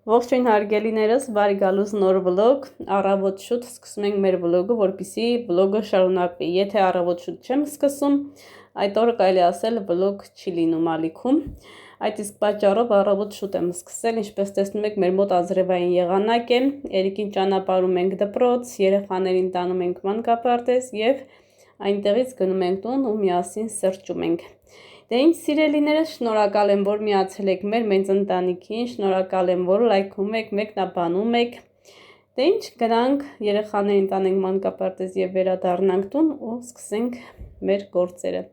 Ողջույն հարգելիներս, բարի գալուս նոր վլոգ, առավոտ շուտ սկսում ենք մեր վլոգը, որպեսզի վլոգը շարունակվի, եթե առավոտ շուտ չեմ սկսում, այդ օրը կարելի ասել վլոգ չի լինում ալիքում, այդ իսկ պատճառով առավոտ շուտ եմ սկսել, ինչպես տեսնում եք մեր մոտ ազրևային եղանակ է, Երիկին ճանապարհում ենք դպրոց, երեխաներին տանում ենք մանկապարտեզ եւ այնտեղից գնում ենք տուն ու միասին սրճում ենք։ Դե ինչ սիրելիներս, շնորհակալ եմ, որ միացել եք մեր մեծ ընտանիքին, շնորհակալ եմ, որ լայքում եք, մեկնաբանում եք։ Դե ինչ, գնանք երեխաներին տանենք մանկապարտեզ եւ վերադառնանք տուն ու սկսենք մեր գործերը։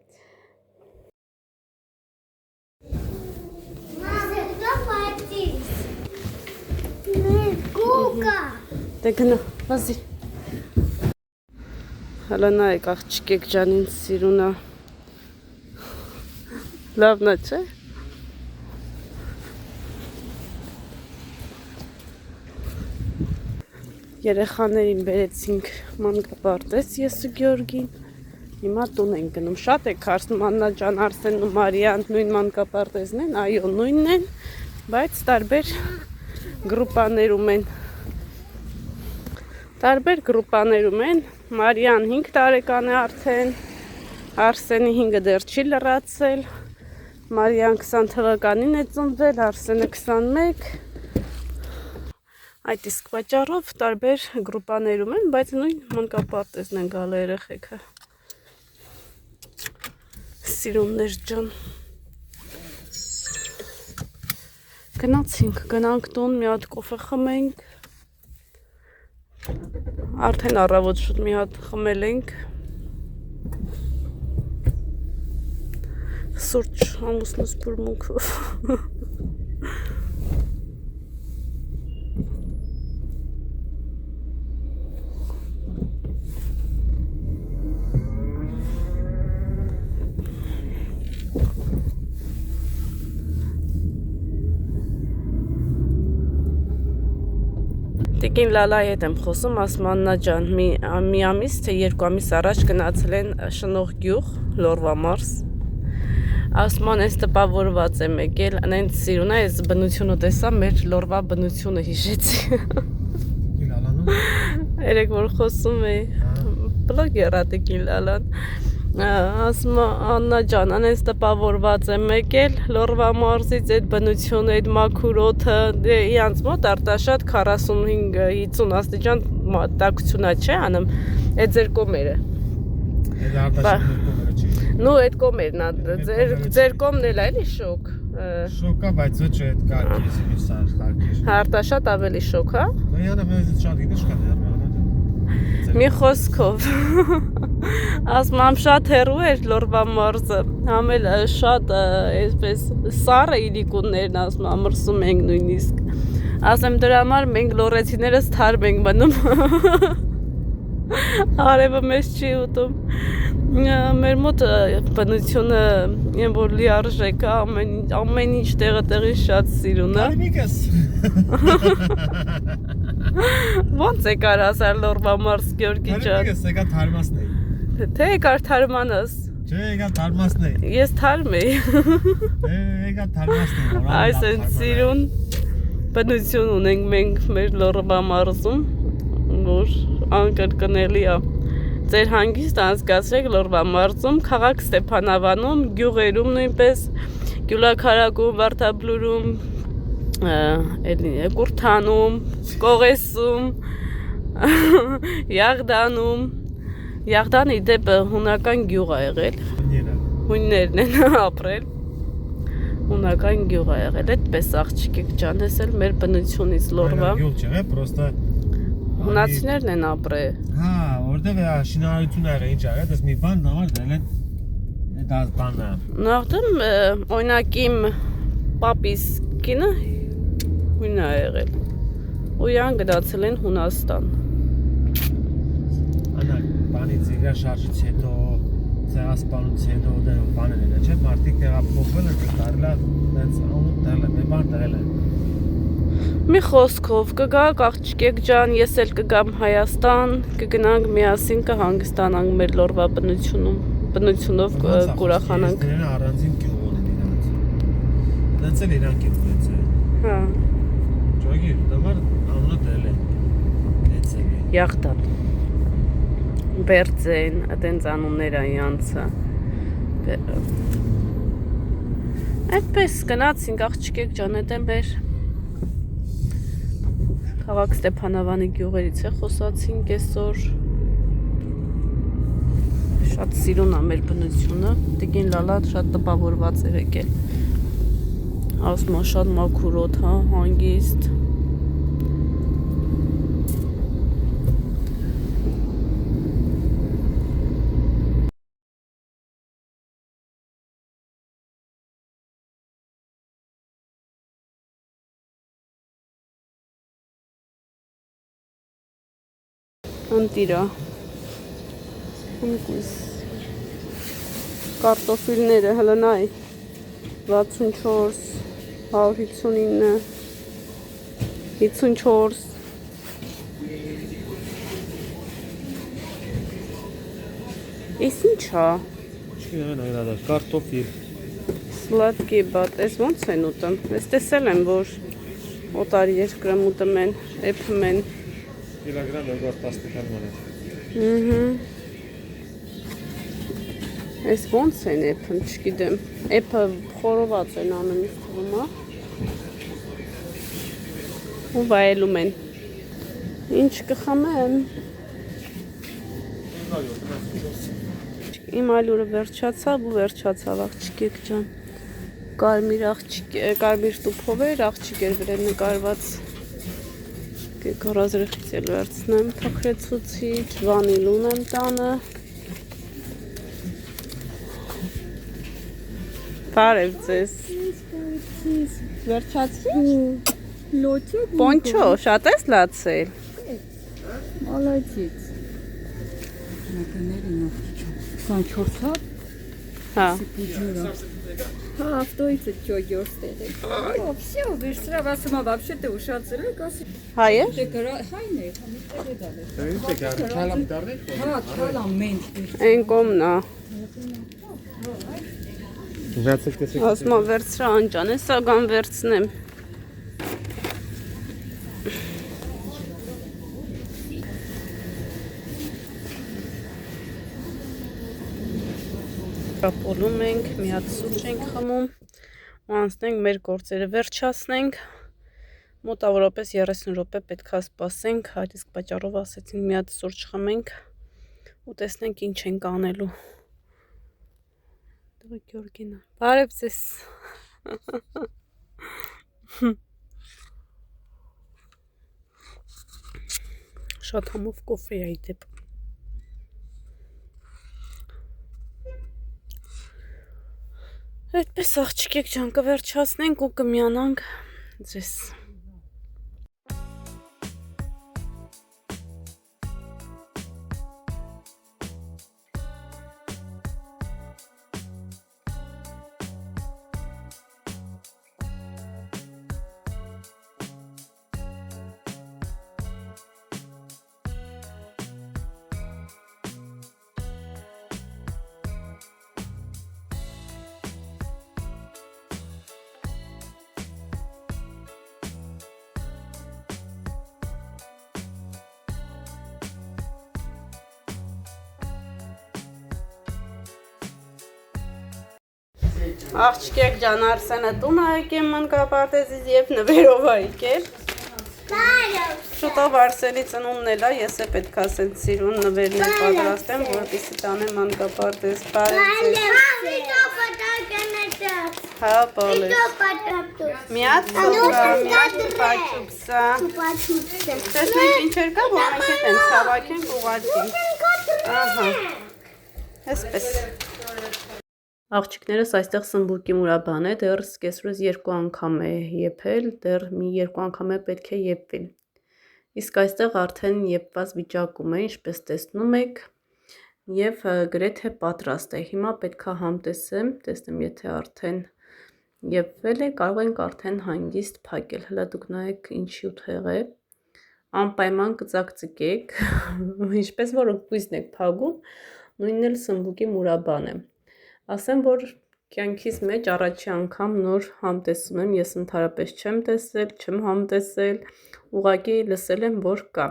Դե գնա, վազի։ Հələ նայեք աղջիկեք ջանին սիրունա։ Լավն է, չէ՞։ Երեխաներին բերեցինք մանկապարտեզ ես ու Գյորգին։ Հիմա տուն ենք գնում։ Շատ եք հարցնում Աննա ջան, Արսենն ու Մարիան նույն մանկապարտեզն են, այո, նույնն են, բայց տարբեր գրուպաներում են։ Տարբեր գրուպաներում են։ Մարիան 5 տարեկան է արդեն, Արսենի 5-ը դեռ չի լրացել, Մարիան 20 թվականին է ծնվել, Արսենը 21։ Այդ իսկ պատճառով տարբեր գրուպաներում են, բայց նույն մանկապարտեզն են գալու երեխեքը։ Սիրուններ ջան։ Գնացինք, գնանք տուն, մի հատ կոֆե խմենք։ Արդեն առավոտ շուտ մի հատ խմել ենք։ Սուրճ ամուսնուս բուրմունքով։ Տիկին Լալայի հետ եմ խոսում, ասում Աննա ջան, մի ամիս թե 2 ամիս առաջ գնացել են Շնող գյուղ, Լորվա մարզ։ Ասում են, այս տպավորված եմ եկել, այնց սիրունա, այս բնությունը տեսա, մեր Լորվա բնությունը հիշեցի։ Երեք որ խոսում էի, բլոգեր ա Տիկին Լալան։ Ասում Աննա ջան, այնց տպավորված եմ եկել, Լորվա մարզից այդ բնությունը, այդ մաքուր օդը, դե իրանց մոտ արտաշատ 45-50 աստիճան տաքությունա չէ անում, այդ ձեր կոմերը։ Այդ արտաշատ կոմերը չի։ Նու այդ կոմերն ա, ձեր կոմն էլ էլի շոկ։ Շոկա, բայց ոչ այդ կարգի, ես սար կարգի։ Արտաշատ ավելի շոկ, հա։ Յանը մեզ շատ գիտես կա։ Մի խոսքով ասում եմ շատ հեռու էր Լորվա մարզը, համել շատ այսպես սառը իլիկուններն ասում ամրսում ենք նույնիսկ, ասեմ դրա համար մենք լորեցիներս թարմ ենք մնում, արևը մեզ չի ուտում, մեր մոտ բնությունը որ լիարժեք է, ամեն ինչ տեղը շատ սիրուն է։ Արմիկս։ Ոնց եկար ասար Լորվա մարզ Գյորգի ջան։ Արմիկս եկա թարմասն էի։ Թե եկար թարմանս։ Չէ, եկա թարմասն էի։ Ես թարմ էի։ Եկա թարմասն էի։ Այս են սիրուն բնություն ունենք մենք մեր Լորվա մարզում, որ անկրկնելի է։ Ձեր հանգիստ անցկացրեք Լորվա մարզում, քաղաք Ստեփանավանում, գյուղերում նույնպես, Գյուլաքարակում, Վարդաբլուրում, Կուրթանում, Կողեսում, Յաղդանում։ Յաղդանի դեպը հունական գյուղ է եղել։ Հույններն են ապրել։ Հունական գյուղ է եղել, այդպես աղջիկեք ջան, ես էլ մեր բնությունից Լորվա։ Գյուղ չէ, պրոստը Հունացիներն են ապրել։ Հա, որտեղ է շինարարություն եղել, ինչ եղել, դες մի բան նամար դրել են այդ բանը։ Նախդեմ օրինակ իմ պապիս կինը հույն է եղել։ Ու իրան գնացել են Հունաստան։ Անա, բանից իրաշարժից հետո, ցեղասպանությունից հետո դեռ բաներ են, չէ՞, մարդիկ տեղափոխվել են, դարլա, այնց անուն դրել են, մի բան դրել են։ Մի խոսքով կգաք աղջիկեք ջան, ես էլ կգամ Հայաստան, կգնանք միասին կհանգստանանք մեր Լորվա բնությունով կուրախանանք։ Դրանք առանձին գյուղ ունեն իրանց։ Դրանց էլ իրանք են ունեցել։ Հա։ Ջոյ Ագիր, դամար անունը դել է։ Դեցեվի։ Յախտան։ Բերձեն, այդենց անուններ այանցը։ Այդպես գնացինք աղջիկեք ջան, այդ են մեր քաղաք Ստեփանավանի գյուղերից է խոսացինք այսօր։ Շատ սիրուն է մեր բնությունը, տիկին լալա շատ տպավորված էր եկել։ Ասում է շատ մաքուր օդ, հա, հանգիստ։ Ընտիրա։ Ընկույս։ Կարտոֆիլները հլնայ 64, 159, 54։ Էս ինչ է։ Չգիտեմ նայրադար, կարտոֆիլ։ Սլատկի բատ, ես ոնց են ուտում։ Ես տեսել եմ, որ օտար երկրում ուտում են, էփում են։ Կիլոգրամ 215 մանեթ։ Ես ոնց են էփն, չգիտեմ։ Էփը խորոված են անում ինձ թվում է։ Ու վայելում են։ Ինչ կխմեմ։ Իմ այլուրը վերջացավ ու վերջացավ աղջիկեք ջան։ Կարմիր տուփով էր, աղջիկ էր վրա նկարված։ Գարազրիխից էլ վերցնեմ փոքրեցուցիչ, վանիլ ունեմ տանը։ Բարև ձեզ։ Վերջացրի՞ր։ Լոչոկ Պոնչո, շատ ես լացել։ Молодец. Մեկների նոքչո։ 24 հա։ Հա։ Հա, ավտոյից чё ёрстել։ О, всё, быстро вас сама вообще-то ушացել եք, ասի։ Հայ է։ Դե հայն է, համիտեղ է դալը։ Ինչ է գար, քալամ դառնի։ Հա, քալամ մենք։ Այն կողմն է։ Ժացեք տեսեք։ Ասում եմ վերցրա անջան, հեսա գան վերցնեմ։ Ապոլում ենք, մի հատ սուրճ ենք խմում, ու անցնենք մեր գործերը վերջացնենք, մոտավորապես 30 րոպե պետք է սպասենք, այդ իսկ պատճառով ասեցինք մի հատ սուրճ խմենք ու տեսնենք ինչ ենք անելու։ Դե Գյորգինա, բարև ձեզ։ Շատ համով կոֆե է դեպ։ Այդպես աղջիկեք ջան կվերջացնենք ու կմիանանք ձեզ։ Աղջիկեք ջան, Արսենը տուն է եկել մանկապարտեզից և նվերով է եկել։ Շուտով Արսենի ծնունդն էլ է, ես է պետք ասել սիրուն նվերներ պատրաստեմ, որպեսզի տանեմ մանկապարտեզ։ Հա, բոլես։ Միած սոկա, միած պաչուպսա։ Տեսնենք ինչեր կա, որ մենք հետ են սավակենք ուղարկենք։ Ահա, այսպես։ Աղջիկներս այստեղ սմբուկի մուրաբան է, դեռ սկեսրուս 2 անգամ է եփել, դեռ մի 2 անգամ է պետք է եփվի։ Իսկ այստեղ արդեն եփված վիճակում է, ինչպես տեսնում եք, եւ գրեթե պատրաստ է։ Հիմա պետք է համտեսեմ, տեսնեմ, եթե արդեն եփվել է, կարող ենք արդեն հանգիստ փակել։ Հələ դուք նայեք ինչի ուտեղ է։ Անպայման կծակծկեք, ինչպես որ ուկույզն եք փակում, նույնն էլ սմբուկի մուրաբան է։ Ասեմ, որ Կյանքիս մեջ առաջի անգամ նոր համտեսում եմ, ես ընդհանրապես չեմ տեսել, չեմ համտեսել, ուղղակի լսել եմ, որ կա։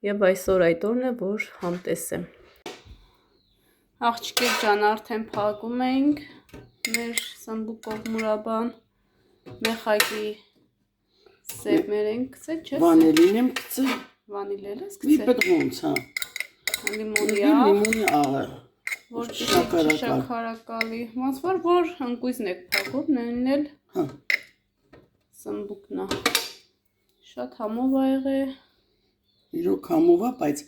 Եվ այսօր այդ օրն է, որ համտեսեմ։ Աղջիկեր ջան, արդեն փակում ենք մեր սմբուկով մուրաբան, մեխակի սերմեր ենք գցել, չէ՞։ Վանիլին եմ գցել։ Վանիլել ես Մի գցել։ պետ ոնց, հա։ Լիմոնի աղը։ որ շաքարակալի, ոնց որ ընկույզն եք փակում, նույնն Հա։ սմբուկն է։ Շատ համով ա եղել։ Իրոք համով է, բայց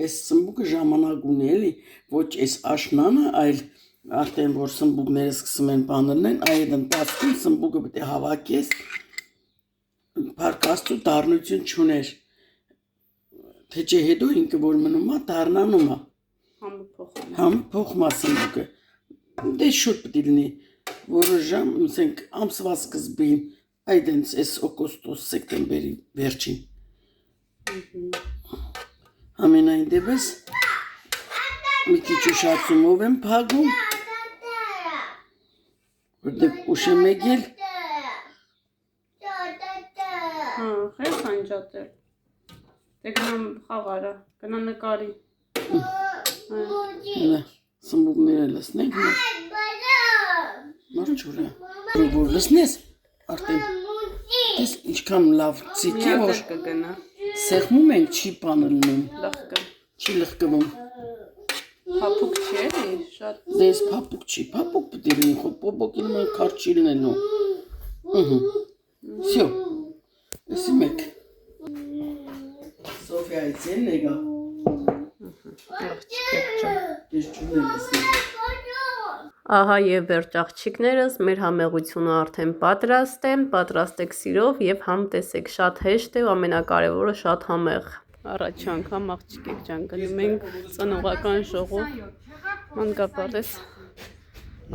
այս սմբուկը ժամանակ ունի էլի, ոչ այս աշնանը, այլ արդեն որ սմբուկները սկսում են բանելն, այդ ընթացքում սմբուկը պետք է հավաքես, փառք Աստծո դառնություն չուներ։ Թե չէ հետո ինքը որ մնում է, դառնանում է։ Համը փոխում։ Համ փոխում է սմբուկը։ Դե շուտ պետք է լինի, որը ժամ, ասենք, ամսվա սկզբին, այդենց այս օգոստոս սեպտեմբերի վերջին։ Ամենայն դեպս մի քիչ ուշացումով եմ փակում, որտեղ ուշ եմ եկել։ Հա, խես անջատել։ Դե գնամ խաղարա, գնա նկարի։ Հələ սմբուկները լսնենք նոր ջուրը։ Որ լսնես, արդեն դες ինչքան լավ ծիք է, որ կգնա։ սեղմում ենք, չի բանելնում, Լղկը։ չի լղկվում։ Փափուկ չի էլի, շատ։ Դες փափուկ չի, փափուկ պետք է լինի, խո պոպոկին մեն քար չի լինելու։ Всё։ Էսի մեկ։ Սոֆիայից են եկա։ Դες ջուրը լսնենք։ Ահա եւ վերջ աղջիկներս, մեր համեղությունը արդեն պատրաստ է, պատրաստեք սիրով եւ համտեսեք, շատ հեշտ է ու ամենակարևորը շատ համեղ։ Առաջի անգամ աղջիկեք ջան գնում ենք ծնողական ժողով, մանկապարտեզ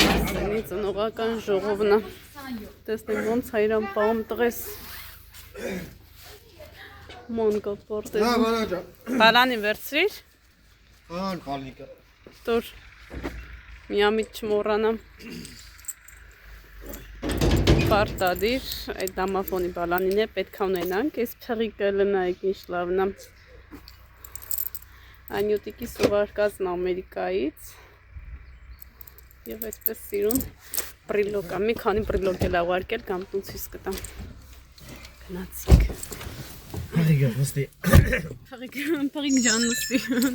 Արսենի ծնողական ժողովն է։ Տեսնենք ոնց հայրան պահում տղես։ Մանկապարտեզ։ Հա, վանաջա։ Բալանի վերցրիր։ Ան կալնիկը։ Տուր։ Միամիտ չմոռանամ։ Պարտադիր, այդ դամաֆոնի բալանին է, պետք է ունենանք, այս փեղիկը լնայք ինչ լավն է։ Անյութիկի սուվարկածն Ամերիկայից և այսպես սիրուն բրիլոկ է, մի քանի բրիլոկ էլ ավարկել կամ տուն ցույց կտամ։ Գնացիք։ Փեղիկը նստի։ Փեղիկ ջան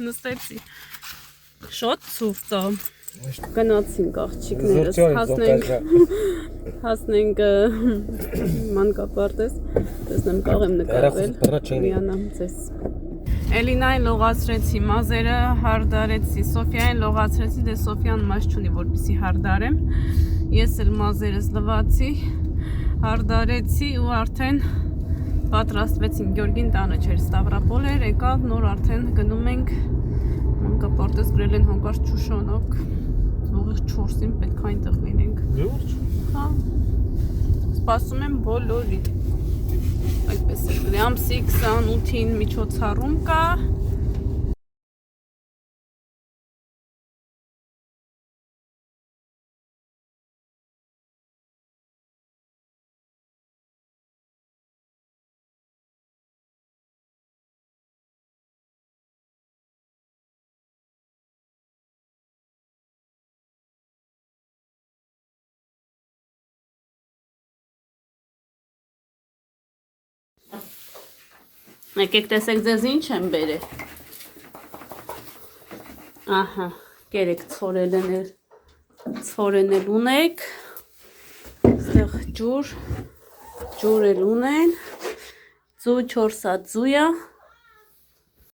նստեցի։ Շատ ցուրտ է։ Գնացինք աղջիկներս, հասնենք մանկապարտեզ, տեսնեմ կարող եմ նկարվել, միանամ ձեզ։ Էլինային լողացրեցի մազերը, հարդարեցի, Սոֆիային լողացրեցի, դե Սոֆիան մաս չունի, որպեսզի հարդարեմ, ես էլ մազերս լվացի, հարդարեցի ու արդեն պատրաստվեցին, Գյորգին տանը չէր, Ստավրապոլ էր, եկավ, նոր արդեն գնում ենք մանկապարտեզ, գրել են հանկարծ Չուշանոկ, ուղիղ 4-ին պետք է այնտեղ լինենք։ Լուրջ։ Հա։ Սպասում եմ բոլորին։ Այդպես է գրի, ամսի 28-ին միջոցառում կա։ Եկեք տեսեք ձեզ ինչ եմ բերել։ Ահա, կերեք ցորեն էլ ունեք, այստեղ ջուր էլ ունեն, ձու 4 հատ ձու է,